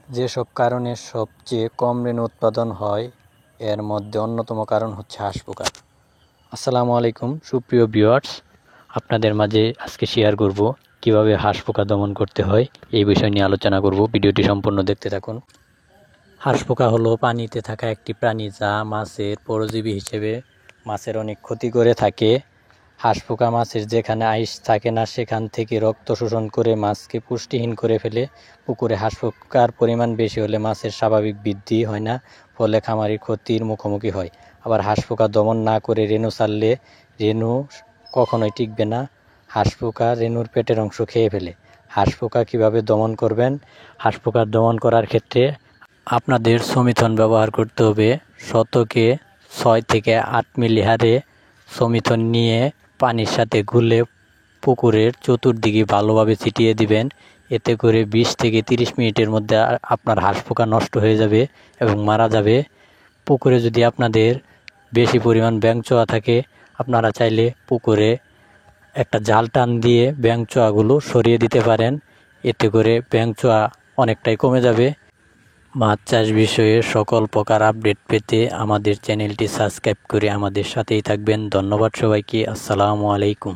যেসব কারণে সবচেয়ে কম রেণু উৎপাদন হয় এর মধ্যে অন্যতম কারণ হচ্ছে হাঁস পোকা। আসসালামু আলাইকুম সুপ্রিয় ভিউয়ার্স, আপনাদের মাঝে আজকে শেয়ার করব কিভাবে হাঁস পোকা দমন করতে হয় এই বিষয় নিয়ে আলোচনা করব। ভিডিওটি সম্পূর্ণ দেখতে থাকুন। হাঁস পোকা হলো পানিতে থাকা একটি প্রাণী যা মাছের পরজীবী হিসেবে মাছের অনেক ক্ষতি করে থাকে। হাঁস পোকা মাছের যেখানে আইস থাকে না সেখান থেকে রক্ত শোষণ করে মাছকে পুষ্টিহীন করে ফেলে। পুকুরে হাঁস পোকার পরিমাণ বেশি হলে মাছের স্বাভাবিক বৃদ্ধি হয় না, ফলে খামারি ক্ষতির মুখোমুখি হয়। আবার হাঁস পোকা দমন না করে রেণু ছাড়লে রেণু কখনোই টিকবে না। হাঁস পোকা রেণুর পেটের অংশ খেয়ে ফেলে। হাঁস পোকা কীভাবে দমন করবেন? হাঁস পোকা দমন করার ক্ষেত্রে আপনাদের সমিথন ব্যবহার করতে হবে। শতকে 6 থেকে 8 মিলি হারে সমিথন নিয়ে পানির সাথে গুলে পুকুরের চতুর্দিকে ভালোভাবে ছিটিয়ে দিবেন। এতে করে 20 থেকে 30 মিনিটের মধ্যে আপনার হাঁস পোকা নষ্ট হয়ে যাবে এবং মারা যাবে। পুকুরে যদি আপনাদের বেশি পরিমাণ ব্যাঙচোয়া থাকে, আপনারা চাইলে পুকুরে একটা জাল টান দিয়ে ব্যাঙচোয়াগুলো সরিয়ে দিতে পারেন। এতে করে ব্যাঙচোয়া অনেকটাই কমে যাবে। মাছ চাষ বিষয়ে সকল প্রকার আপডেট পেতে আমাদের চ্যানেলটি সাবস্ক্রাইব করে আমাদের সাথেই থাকবেন। ধন্যবাদ সবাইকে। আসসালামু আলাইকুম।